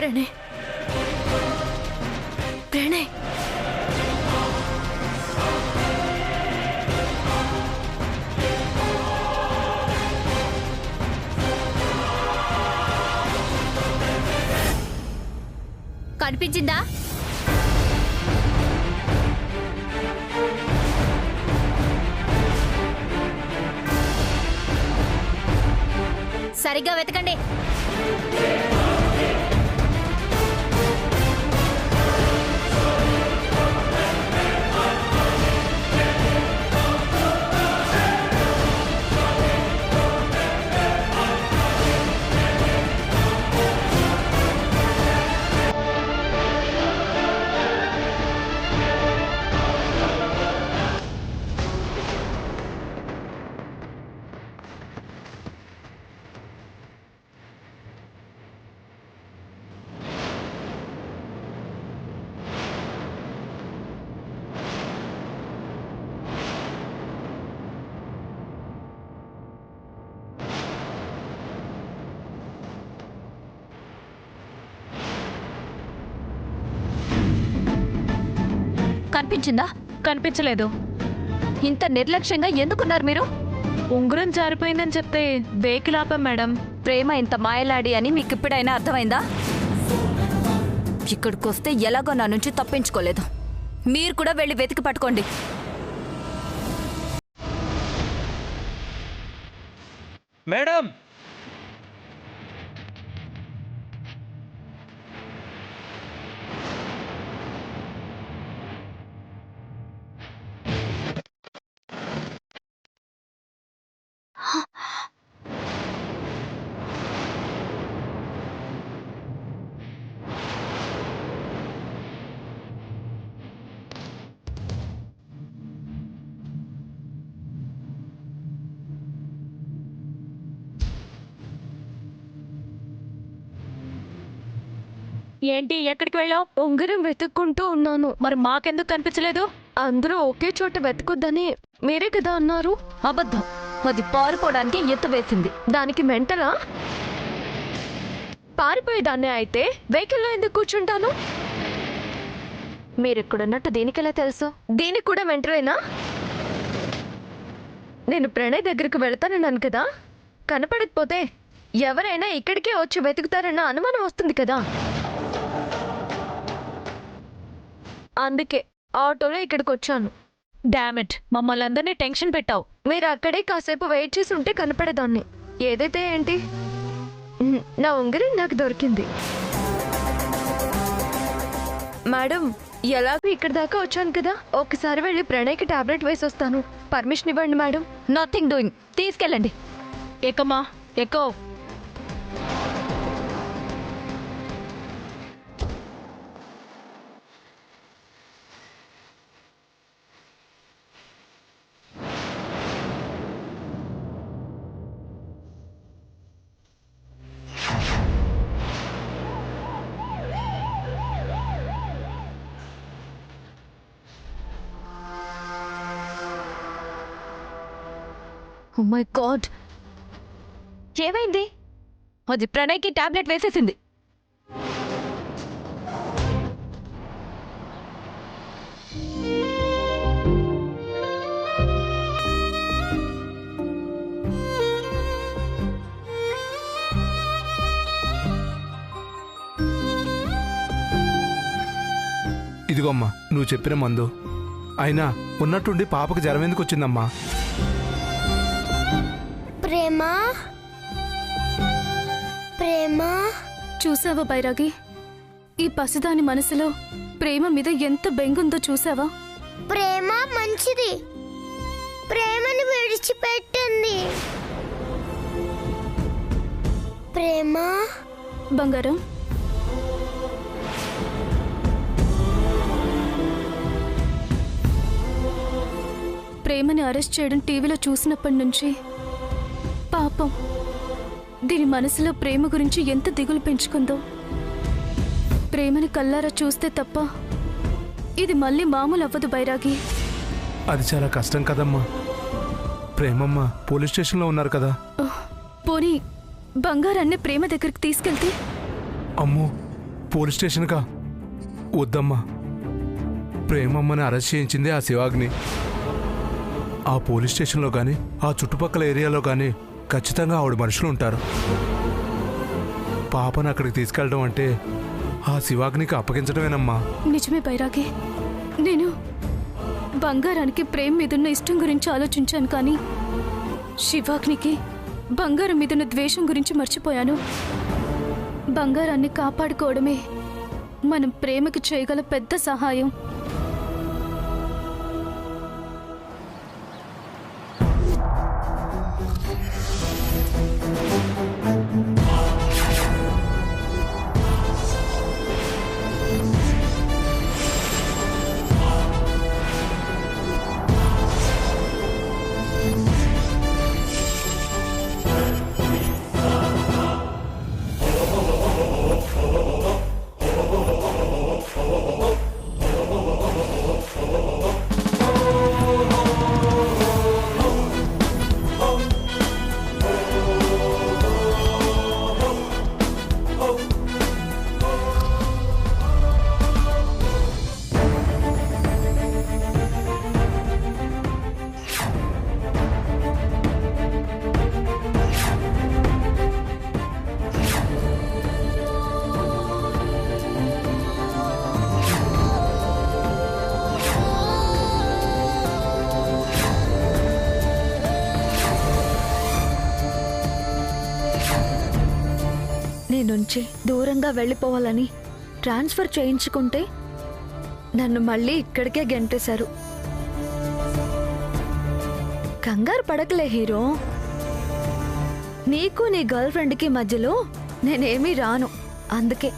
ప్రణయ్, ప్రణయ్, కనిపించిందా? సరిగ్గా వెతకండి. కనిపించిందా? కనిపించలేదు. ఇంత నిర్లక్ష్యంగా ఎందుకున్నారు మీరు? ఉంగరం జారిపోయిందని చెప్తే వెహికల్ ఆపాం మేడం. ప్రేమ ఇంత మాయలాడి అని మీకు ఇప్పుడైనా అర్థమైందా? ఇక్కడికొస్తే ఎలాగో నా నుంచి తప్పించుకోలేదు. మీరు కూడా వెళ్ళి వెతికి పట్టుకోండి. మేడం, ఏంటి, ఎక్కడికి వెళ్ళావు? ఉంగరం వెతుక్కుంటూ ఉన్నాను. మరి మాకెందుకు కనిపించలేదు? అందరూ ఒకే చోట వెతుకుద్దని మీరే కదా అన్నారు. అబద్ధం. అది పారిపోవడానికి ఎత్తు వేసింది. దానికి మెంటలా? పారిపోయేదాన్నే అయితే వెహికల్లో ఎందుకు కూర్చుంటాను? మీరెక్కడున్నట్టు దీనికెలా తెలుసు? దీనికి కూడా మెంటలేనా? నేను ప్రణయ్ దగ్గరకు వెళ్తానన్నాను కదా. కనపడకపోతే ఎవరైనా ఇక్కడికే వచ్చి వెతుకుతారన్న అనుమానం వస్తుంది కదా. అందుకే ఆటోలో ఇక్కడికి వచ్చాను. డామిట్, మమ్మల్ని అందరినీ టెన్షన్ పెట్టావు. మీరు అక్కడే కాసేపు వెయిట్ చేసి ఉంటే కనపడేదాన్ని. ఏదైతే ఏంటి, నా ఉంగరం నాకు దొరికింది. మేడం, ఎలాగో ఇక్కడ దాకా వచ్చాను కదా, ఒకసారి వెళ్ళి ప్రణయ్కి టాబ్లెట్ వేసి వస్తాను. పర్మిషన్ ఇవ్వండి మేడం. Nothing doing. తీసుకెళ్ళండి. ఎక్కమ్మా, ఎక్కో. ఓ మై గాడ్, ఏమైంది? అది ప్రణయ్కి టాబ్లెట్ వేసేసింది. ఇదిగోమ్మా నువ్వు చెప్పిన మందు. అయినా ఉన్నట్టుండి పాపకు జ్వరం ఎందుకు వచ్చిందమ్మా? ప్రేమ, ప్రేమ. చూసావా బైరాగి, ఈ పసిదాని మనసులో ప్రేమ మీద ఎంత బెంగుందో చూసావా? ప్రేమ మంచిది. ప్రేమని విడిచిపెట్టింది. ప్రేమ. బంగారం, ప్రేమని అరెస్ట్ చేయడం టీవీలో చూసినప్పటి నుంచి పాపం దీని మనసులో ప్రేమ గురించి ఎంత దిగులు పెంచుకుందో. ప్రేమని కల్లారా చూస్తే తప్ప ఇది మళ్ళీ మామూలు అవ్వదు బైరాగి. అది చాలా కష్టం కదమ్మా. ప్రేమమ్మ పోలీస్ స్టేషన్లో ఉన్నారు కదా. పోనీ బంగారాన్ని ప్రేమ దగ్గరికి తీసుకెళ్తే? అమ్మో, పోలీస్ స్టేషన్కా? వద్దమ్మా. ప్రేమమ్మని అరెస్ట్ చేయించింది ఆ శివాగ్ని. ఆ పోలీస్ స్టేషన్లో కానీ ఆ చుట్టుపక్కల ఏరియాలో కానీ ఖచ్చితంగా ఆవిడ మనుషులు ఉంటారు. పాపను అక్కడికి తీసుకెళ్ళడం అంటే ఆ శివాగ్నికి అప్పగించడమేనమ్మా. నిజమే బైరాగి, నేను బంగారానికి ప్రేమ మీదున్న ఇష్టం గురించి ఆలోచించాను, కానీ శివాగ్నికి బంగారం మీదున్న ద్వేషం గురించి మర్చిపోయాను. బంగారాన్ని కాపాడుకోవడమే మనం ప్రేమకి చేయగల పెద్ద సహాయం. నీ నుంచి దూరంగా వెళ్ళిపోవాలని ట్రాన్స్ఫర్ చేయించుకుంటే నన్ను మళ్ళీ ఇక్కడికే గెంటేశారు. కంగారు పడకలే హీరో, నీకు నీ గర్ల్ ఫ్రెండ్కి మధ్యలో నేనేమీ రాను. అందుకే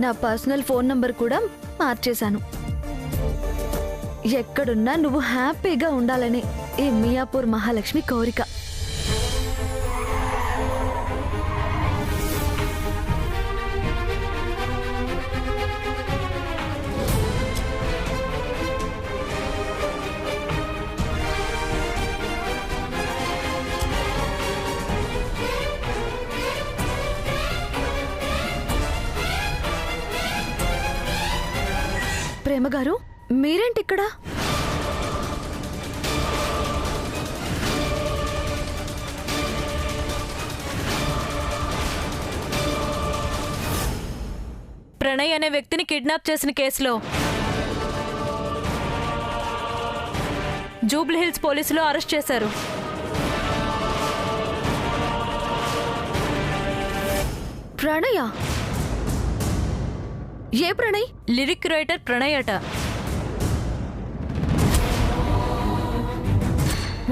నా పర్సనల్ ఫోన్ నంబర్ కూడా మార్చేశాను. ఎక్కడున్నా నువ్వు హ్యాపీగా ఉండాలని ఈ మియాపూర్ మహాలక్ష్మి కోరిక. ప్రేమగారు, మీరేంటి ఇక్కడ? ప్రణయ్ అనే వ్యక్తిని కిడ్నాప్ చేసిన కేసులో జూబ్లీ హిల్స్ పోలీసులు అరెస్ట్ చేశారు. ప్రణయ? ఏ ప్రణయ్? లిరిక్ రైటర్ ప్రణయ్ అట.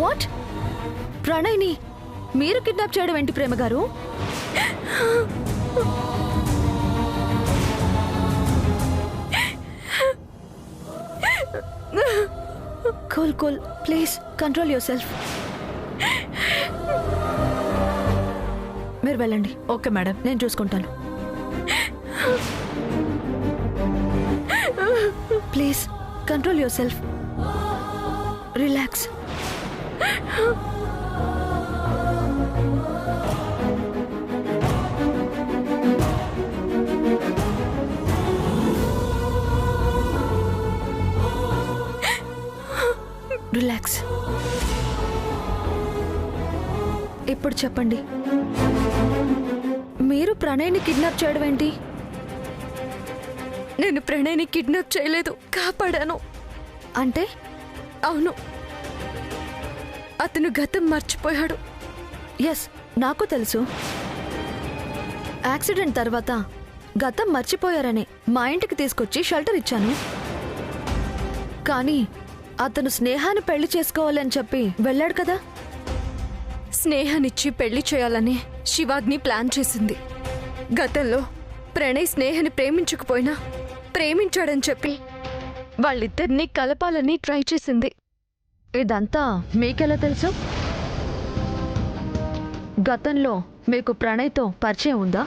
వాట్? ప్రణయ్ని మీరు కిడ్నాప్ చేయడం ఏంటి ప్రేమగారు? Cool cool, please control yourself. మీరు వెళ్ళండి. ఓకే మేడం, నేను చూసుకుంటాను. Please control yourself. Relax. Relax. ఇప్పుడు చెప్పండి, మీరు ప్రణయ్ని కిడ్నాప్ చేయడం ఏంటి? నేను ప్రణయ్ని కిడ్నాప్ చేయలేదు, కాపాడాను. అంటే? అవును, అతను గతం మర్చిపోయాడు. ఎస్, నాకు తెలుసు. యాక్సిడెంట్ తర్వాత గతం మర్చిపోయారని మా ఇంటికి తీసుకొచ్చి షెల్టర్ ఇచ్చాను. కానీ అతను స్నేహాన్ని పెళ్లి చేసుకోవాలని చెప్పి వెళ్ళాడు కదా. స్నేహానిచ్చి పెళ్లి చేయాలని శివాగ్ని ప్లాన్ చేసింది. గతంలో ప్రణయ్ స్నేహాన్ని ప్రేమించకపోయినా ప్రేమించాడని చెప్పి వాళ్ళిద్దరినీ కలపాలని ట్రై చేసింది. ఇదంతా మీకెలా తెలుసు? గతంలో మీకు ప్రణయ్తో పరిచయం ఉందా?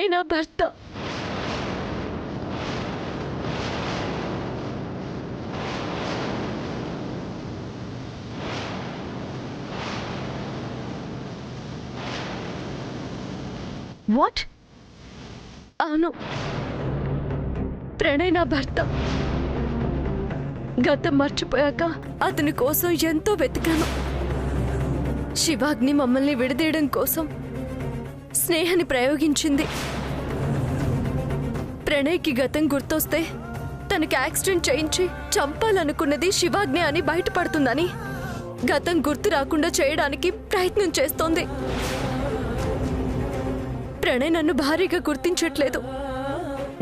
ప్రణయ్ నా భర్త. వాట్? అవును, ప్రణయ్ నా భర్త. గతం మర్చిపోయాక అతని కోసం ఎంతో వెతికాను. శివాగ్ని మమ్మల్ని విడదీయడం కోసం స్నేహాన్ని ప్రయోగించింది. ప్రణయ్కి గతం గుర్తొస్తే తనకి యాక్సిడెంట్ చేయించి చంపాలనుకున్నది శివాగ్ని అని బయటపడుతుందని గతం గుర్తు రాకుండా చేయడానికి ప్రయత్నం చేస్తోంది. ప్రణయ్ నన్ను భారీగా గుర్తించట్లేదు.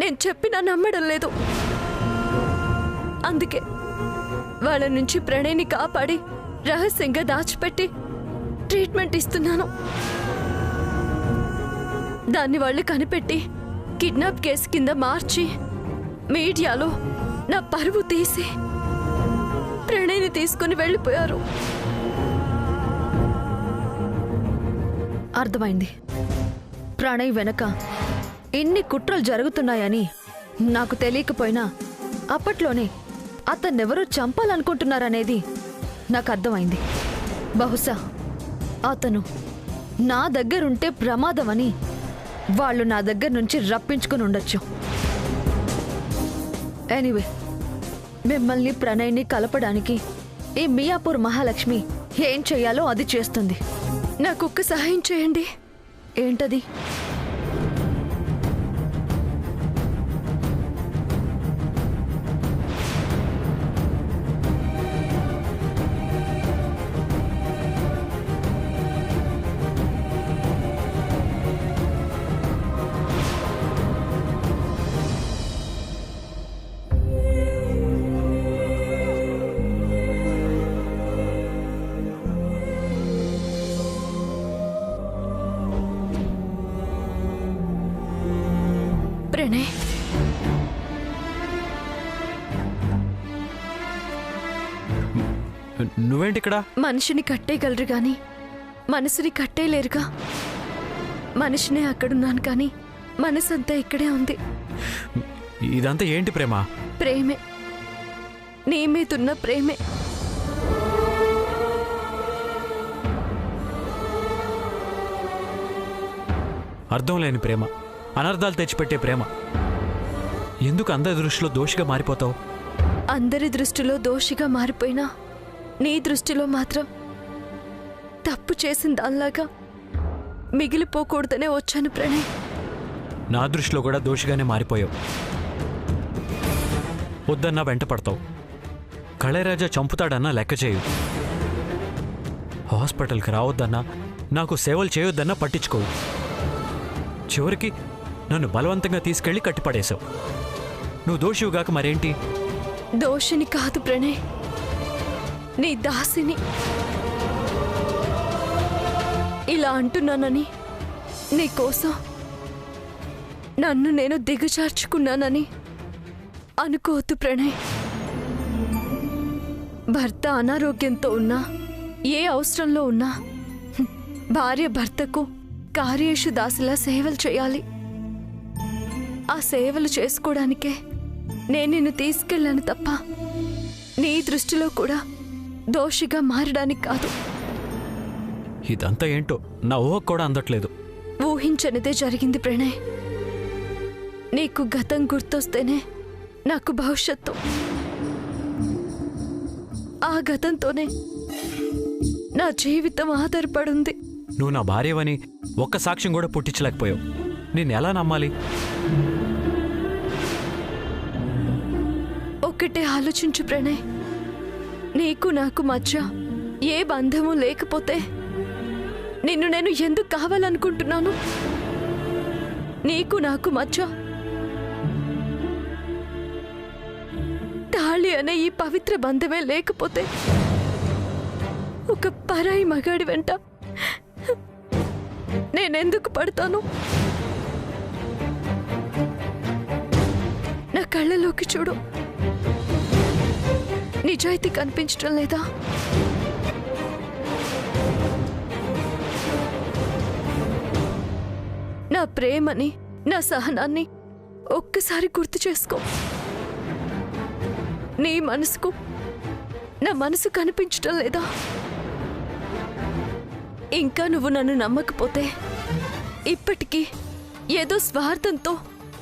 నేను చెప్పినా నమ్మడం లేదు. అందుకే వాళ్ళ నుంచి ప్రణయ్ని కాపాడి రహస్యంగా దాచిపెట్టి ట్రీట్మెంట్ ఇస్తున్నాను. దాన్ని వాళ్ళు కనిపెట్టి కిడ్నాప్ కేసు కింద మార్చి మీడియాలో నా పరువు తీసి ప్రణయ్ని తీసుకుని వెళ్ళిపోయారు. అర్థమైంది. ప్రణయ్ వెనక ఎన్ని కుట్రలు జరుగుతున్నాయని నాకు తెలియకపోయినా అప్పట్లోనే అతన్నెవరో చంపాలనుకుంటున్నారనేది నాకు అర్థమైంది. బహుశా అతను నా దగ్గరుంటే ప్రమాదమని వాళ్ళు నా దగ్గర నుంచి రప్పించుకుని ఉండొచ్చు. ఎనీవే, మిమ్మల్ని ప్రణయ్ని కలపడానికి ఈ మియాపూర్ మహాలక్ష్మి ఏం చెయ్యాలో అది చేస్తుంది. నాకొక్క సహాయం చేయండి. ఏంటది? ప్రణయ్, నువ్వేంటి ఇక్కడ? మనిషిని కట్టేయగలరు గాని మనసుని కట్టేయలేరుగా. మనిషినే అక్కడున్నాను కానీ మనసంతా ఇక్కడే ఉంది. ఇదంతా ఏంటి ప్రేమ? ప్రేమే, నీ మీదున్న ప్రేమే. అర్థం లేని ప్రేమ, అనర్థాలు తెచ్చిపెట్టే ప్రేమ. ఎందుకు అందరి దృష్టిలో దోషిగా మారిపోతావు? అందరి దృష్టిలో దోషిగా మారిపోయినా నీ దృష్టిలో మాత్రం తప్పు చేసిన దానిలాగా మిగిలిపోకూడదనే వచ్చాను ప్రణయ్. నా దృష్టిలో కూడా దోషిగానే మారిపోయావు. వద్దన్నా వెంట పడతావు. కళరాజా చంపుతాడన్నా లెక్క చేయు. హాస్పిటల్కి రావద్దన్నా, నాకు సేవలు చేయొద్దన్నా పట్టించుకోవు. చివరికి నన్ను బలవంతంగా తీసుకెళ్లి కట్టిపడేశావు. నువ్వు దోషివుగాక మరేంటి? దోషిని కాదు ప్రణయ్, నీ దాసిని. ఇలా అంటున్నానని, నీకోసం నన్ను నేను దిగజార్చుకున్నానని అనుకోవద్దు ప్రణయ్. భర్త అనారోగ్యంతో ఉన్నా, ఏ అవసరంలో ఉన్నా భార్య భర్తకు కార్యేషు దాసిలా సేవలు చేయాలి. ఆ సేవలు చేసుకోవడానికే నేను నిన్ను తీసుకెళ్ళాను తప్ప నీ దృష్టిలో కూడా దోషిగా మారడానికి కాదు. ఇదంతా ఏంటో నా ఊహకు కూడా అందట్లేదు. ఊహించనిదే జరిగింది ప్రణయ్. నీకు గతం గుర్తొస్తేనే నాకు భవిష్యత్తు. ఆ గతంతోనే నా జీవితం ఆధారపడుంది. నువ్వు నా భార్యవని ఒక్క సాక్ష్యం కూడా పుట్టించలేకపోయావు. నేను ఎలా నమ్మాలి? ఒక్కటే ఆలోచించు ప్రణయ్, నీకు నాకు మధ్య ఏ బంధము లేకపోతే నిన్ను నేను ఎందుకు కావాలనుకుంటున్నాను? నీకు నాకు మధ్య తాళి అనే ఈ పవిత్ర బంధమే లేకపోతే ఒక పరాయి మగాడి వెంట నేనెందుకు పడతాను? నా కళ్ళలోకి చూడు. నిజాయితీ కనిపించడం లేదా? నా ప్రేమని నా సహనాన్ని ఒక్కసారి గుర్తు చేసుకో. నీ మనసుకు నా మనసు కనిపించటం లేదా? ఇంకా నువ్వు నన్ను నమ్మకపోతే, ఇప్పటికీ ఏదో స్వార్థంతో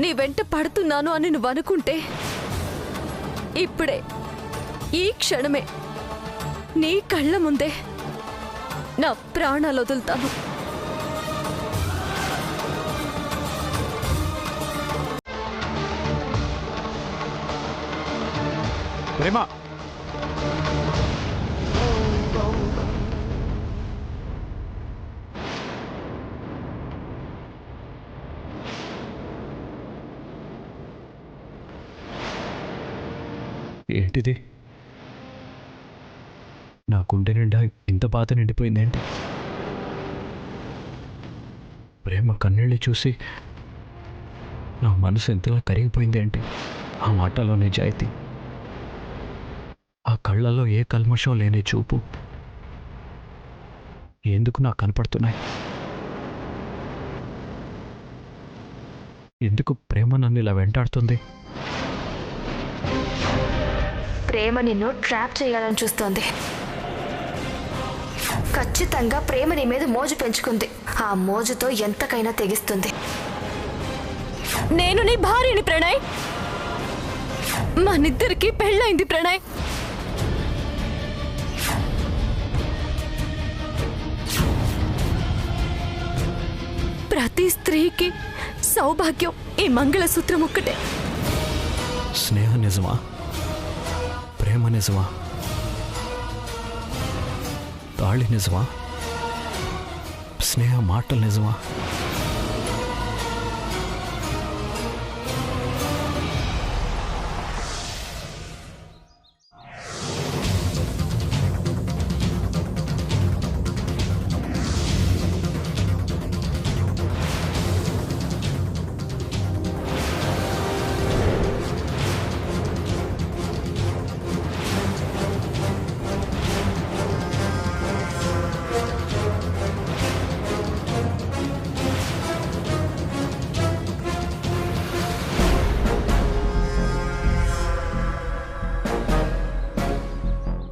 నీ వెంట పడుతున్నాను అని నువ్వు అనుకుంటే, ఇప్పుడే ఈ క్షణమే నీ కళ్ళ ముందే నా ప్రాణాలు వదులుతాను. ప్రేమ, ఏంటిది? నా గుండె నిండా ఇంత బాధ నిండిపోయిందేంటి? ప్రేమ కన్నీళ్ళు చూసి నా మనసు ఎంతలా కరిగిపోయిందేంటి? ఆ మాటలో నిజాయితీ, ఆ కళ్ళలో ఏ కల్మషం లేని చూపు ఎందుకు నాకు కనపడుతున్నాయి? ఎందుకు ప్రేమ నన్ను ఇలా వెంటాడుతుంది? ప్రేమ నిన్ను ట్రాప్ చేయాలని చూస్తోంది. ఖచ్చితంగా ప్రేమ నీ మీద మోజు పెంచుకుంది. ఆ మోజుతో ఎంతకైనా తెగిస్తుంది. నేను నీ భార్యని ప్రణయ్. మనిద్దరికి పెళ్ళైంది ప్రణయ్. ప్రతి స్త్రీకి సౌభాగ్యం ఈ మంగళసూత్రం ఒక్కటే. స్నేహ నిజమా? ప్రేమ నిజమా? తాళి నిజమా? స్నేహ మాటలు నిజమా?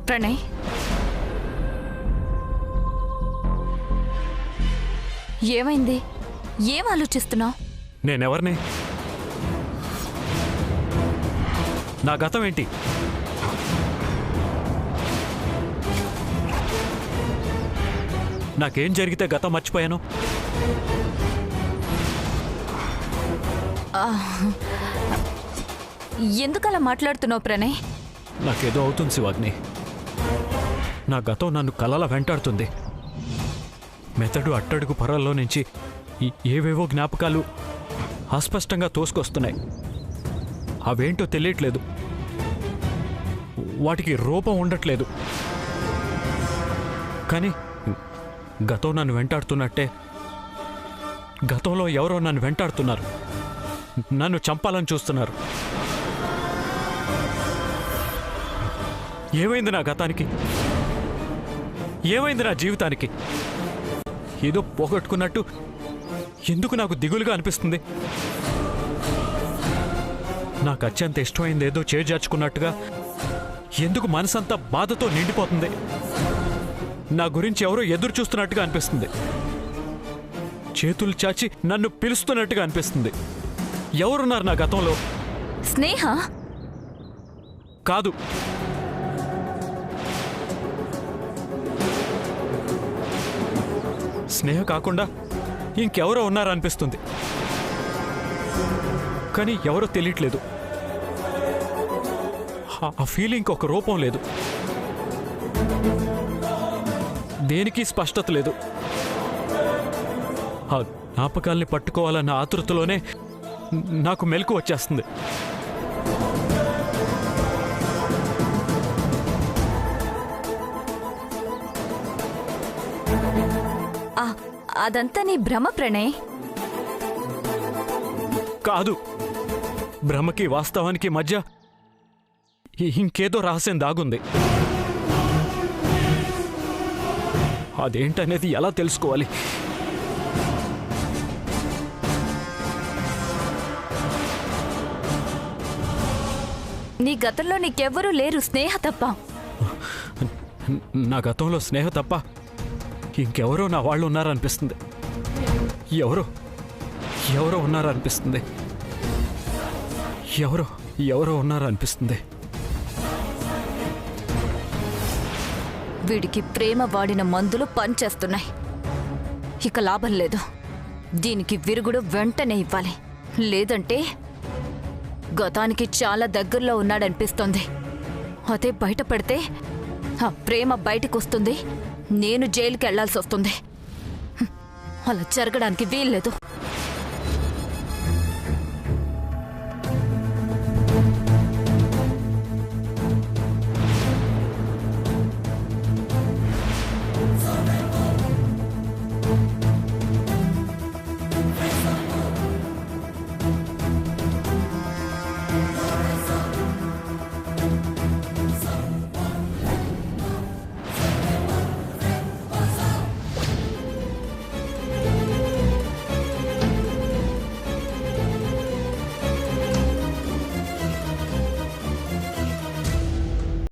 ప్రణయ్, ఏమైంది? ఏం ఆలోచిస్తున్నావు? నేనెవరిని? నా గతం ఏంటి? నాకేం జరిగితే గతం మర్చిపోయాను? ఎందుకలా మాట్లాడుతున్నావు ప్రణయ్? నాకేదో అవుతుంది శివాగ్ని. నా గతం నన్ను కలలా వెంటాడుతుంది. మెదడు అట్టడుగు పొరల్లో నుంచి ఏవేవో జ్ఞాపకాలు అస్పష్టంగా తోసుకొస్తున్నాయి. అవేంటో తెలియట్లేదు. వాటికి రూపం ఉండట్లేదు. కానీ గతం నన్ను వెంటాడుతున్నట్టే గతంలో ఎవరో నన్ను వెంటాడుతున్నారు. నన్ను చంపాలని చూస్తున్నారు. ఏమైంది నా గతానికి? ఏమైంది నా జీవితానికి? ఏదో పోగొట్టుకున్నట్టు ఎందుకు నాకు దిగులుగా అనిపిస్తుంది? నాకు అత్యంత ఇష్టమైంది ఏదో చేజార్చుకున్నట్టుగా ఎందుకు మనసంతా బాధతో నిండిపోతుంది? నా గురించి ఎవరో ఎదురు చూస్తున్నట్టుగా అనిపిస్తుంది. చేతులు చాచి నన్ను పిలుస్తున్నట్టుగా అనిపిస్తుంది. ఎవరున్నారు నా గతంలో? స్నేహ కాదు. స్నేహ కాకుండా ఇంకెవరో ఉన్నారనిపిస్తుంది. కానీ ఎవరో తెలియట్లేదు. ఆ ఫీలింగ్ ఒక రూపం లేదు. దేనికి స్పష్టత లేదు. ఆ జ్ఞాపకాల్ని పట్టుకోవాలన్న ఆతృతలోనే నాకు మెలకు వచ్చేస్తుంది. అదంతా నీ భ్రమ ప్రణయ్. కాదు, భ్రమకి వాస్తవానికి మధ్య ఇంకేదో రహస్యం దాగుంది. అదేంటనేది ఎలా తెలుసుకోవాలి? నీ గతంలో నీకెవ్వరూ లేరు స్నేహ తప్ప. నా గతంలో స్నేహ తప్ప ఇంకెవరో నా వాళ్ళు ఉన్నారనిపిస్తుంది. ఎవరో ఉన్నారనిపిస్తుంది. ఎవరో ఉన్నారనిపిస్తుంది. వీడికి ప్రేమ వాడిన మందులు పనిచేస్తున్నాయి. ఇక లాభం లేదు. దీనికి విరుగుడు వెంటనే ఇవ్వాలి. లేదంటే గతానికి చాలా దగ్గరలో ఉన్నాడనిపిస్తోంది. అదే బయటపడితే ఆ ప్రేమ బయటకు వస్తుంది. నేను జైలుకి వెళ్లాల్సి వస్తుంది. అలా జరగడానికి వీల్లేదు.